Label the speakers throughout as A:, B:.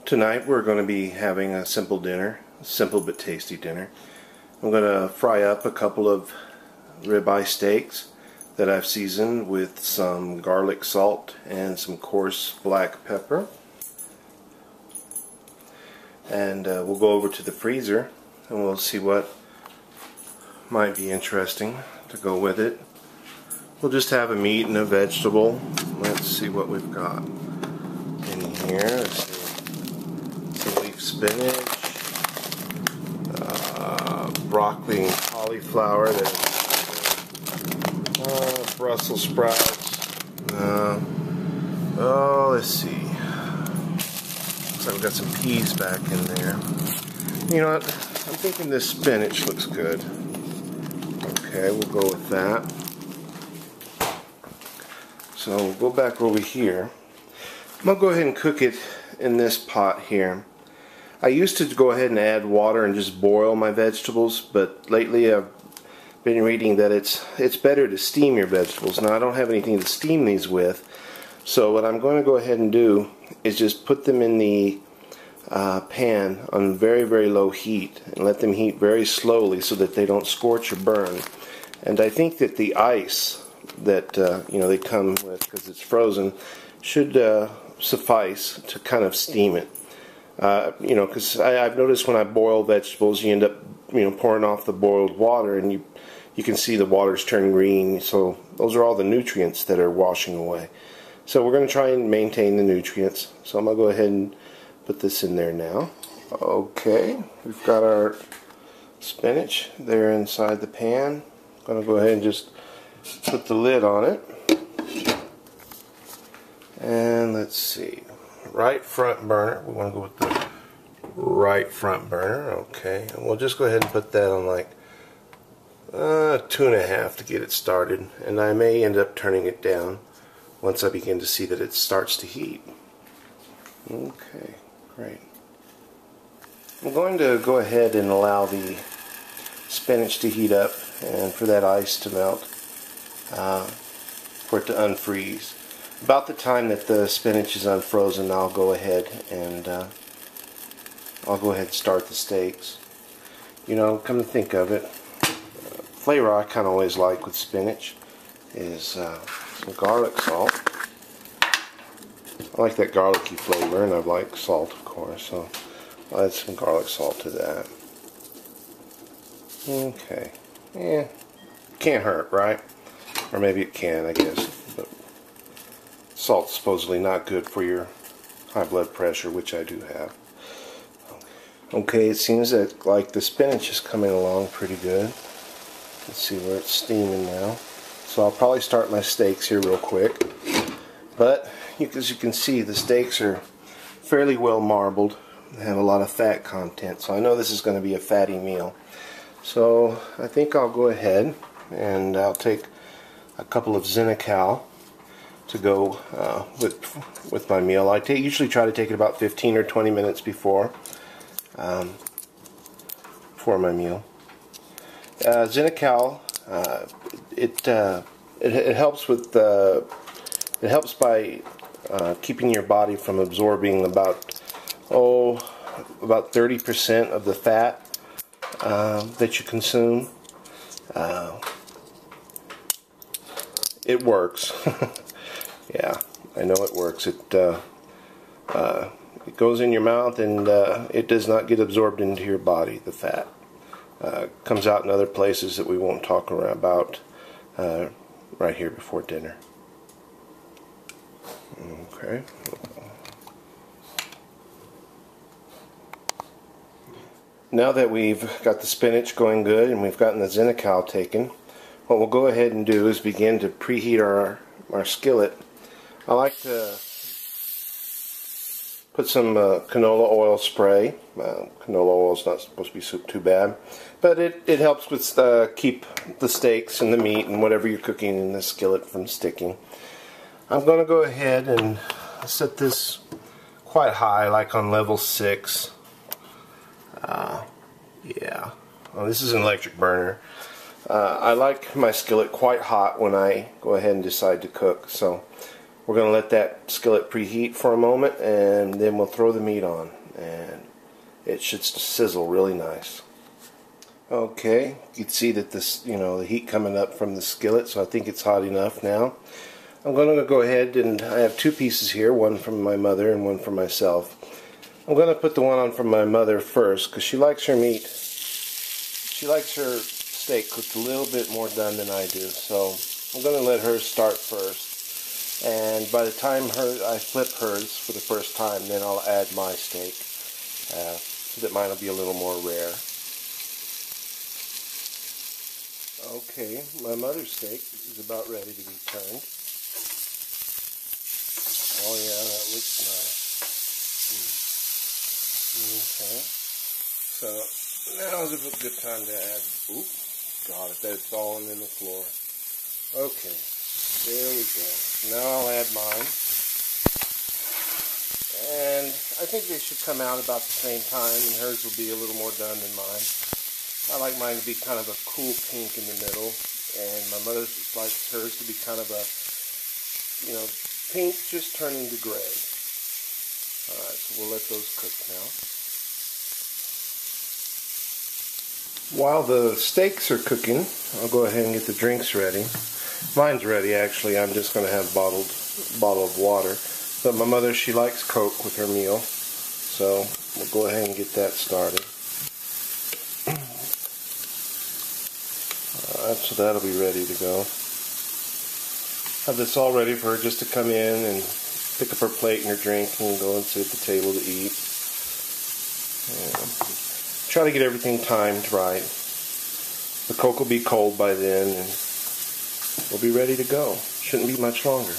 A: Tonight we're going to be having a simple dinner, a simple but tasty dinner. I'm going to fry up a couple of ribeye steaks that I've seasoned with some garlic salt and some coarse black pepper. And we'll go over to the freezer and we'll see what might be interesting to go with it. We'll just have a meat and a vegetable. Let's see what we've got in here. Let's see. Some leaf spinach, broccoli and cauliflower, Brussels sprouts. Let's see. Looks like we've got some peas back in there. You know what? I'm thinking this spinach looks good. Okay, we'll go with that. So we'll go back over here. I'm going to go ahead and cook it in this pot here. I used to go ahead and add water and just boil my vegetables, but lately I've been reading that it's better to steam your vegetables. Now I don't have anything to steam these with, so what I'm going to go ahead and do is just put them in the pan on very, very low heat and let them heat very slowly so that they don't scorch or burn. And I think that the ice that they come with, because it's frozen, should suffice to kind of steam it. Because I've noticed when I boil vegetables, you end up pouring off the boiled water, and you can see the water's turning green. So those are all the nutrients that are washing away. So we're going to try and maintain the nutrients. So I'm going to go ahead and put this in there now. Okay, we've got our spinach there inside the pan. I'm going to go ahead and just put the lid on it. And let's see. Right front burner. We want to go with the right front burner. Okay. And we'll just go ahead and put that on like 2.5 to get it started. And I may end up turning it down once I begin to see that it starts to heat. Okay. Great. I'm going to go ahead and allow the spinach to heat up and for that ice to melt, for it to unfreeze. About the time that the spinach is unfrozen, I'll go ahead and start the steaks. Come to think of it, flavor I kind of always like with spinach is some garlic salt. I like that garlicky flavor, and I like salt, of course, so I'll add some garlic salt to that. Okay. Yeah, can't hurt, right? Or maybe it can, I guess. But salt's supposedly not good for your high blood pressure, which I do have. Okay, it seems that like the spinach is coming along pretty good. Let's see where it's steaming now. So I'll probably start my steaks here real quick. But as you can see, the steaks are fairly well marbled. They have a lot of fat content, so I know this is going to be a fatty meal. So I think I'll go ahead and I'll take a couple of Xenical to go with my meal. I usually try to take it about 15 or 20 minutes before my meal. Xenical, it helps with it helps by keeping your body from absorbing about 30% of the fat that you consume. It works. Yeah, I know it works. It goes in your mouth and it does not get absorbed into your body, the fat. Comes out in other places that we won't talk about right here before dinner. Okay. Now that we've got the spinach going good and we've gotten the Xenical taken, what we'll go ahead and do is begin to preheat our skillet. I like to put some canola oil spray. Canola oil is not supposed to be too bad, but it helps with keep the steaks and the meat and whatever you're cooking in the skillet from sticking. I'm going to go ahead and set this quite high, like on level 6. Yeah. Well, this is an electric burner. I like my skillet quite hot when I go ahead and decide to cook, so We're going to let that skillet preheat for a moment, and then we'll throw the meat on, and it should sizzle really nice. Okay, you can see that this, the heat coming up from the skillet, so I think it's hot enough now. I'm going to go ahead, and I have two pieces here, one from my mother and one from myself. I'm going to put the one on from my mother first, because she likes her meat. She likes her steak cooked a little bit more done than I do, so I'm going to let her start first. And by the time I flip hers for the first time, then I'll add my steak, so that mine will be a little more rare. Okay, my mother's steak is about ready to be turned. Oh yeah, that looks nice. Okay, so now is a good time to add, oop, God, if that's fallen in the floor. Okay, there we go. Now I'll add mine. And I think they should come out about the same time, and hers will be a little more done than mine. I like mine to be kind of a cool pink in the middle, and my mother likes hers to be kind of a, pink just turning to gray. Alright, so we'll let those cook now. While the steaks are cooking, I'll go ahead and get the drinks ready. Mine's ready, actually. I'm just going to have a bottle of water. But my mother, she likes Coke with her meal, so we'll go ahead and get that started. So that'll be ready to go. Have this all ready for her just to come in and pick up her plate and her drink and go and sit at the table to eat. Try to get everything timed right. The Coke will be cold by then, and we'll be ready to go. Shouldn't be much longer.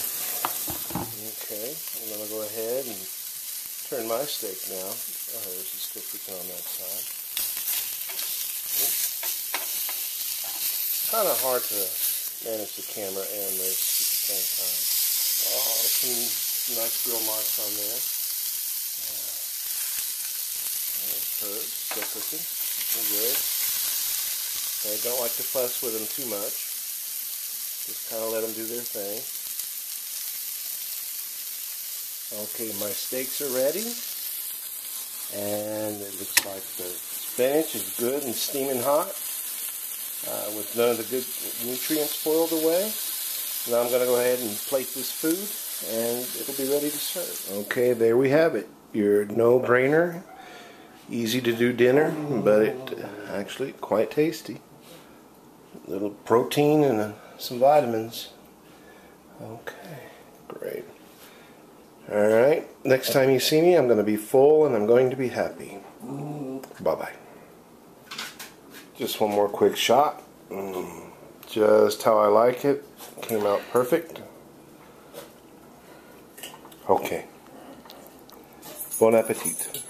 A: Okay, I'm going to go ahead and turn my steak now. Oh, there's the stick cooking on that side. Kind of hard to manage the camera and this at the same time. Oh, some nice grill marks on there. Herbs, still cooking. They're good. I don't like to fuss with them too much. Just kind of let them do their thing. Okay, my steaks are ready. And it looks like the spinach is good and steaming hot. With none of the good nutrients spoiled away. Now I'm going to go ahead and plate this food, and it'll be ready to serve. Okay, there we have it. Your no-brainer, easy to do dinner, but it actually quite tasty. A little protein and some vitamins. Okay, great. Alright, next time you see me, I'm going to be full and I'm going to be happy. Bye-bye. Just one more quick shot. Just how I like it. Came out perfect. Okay. Bon appetit.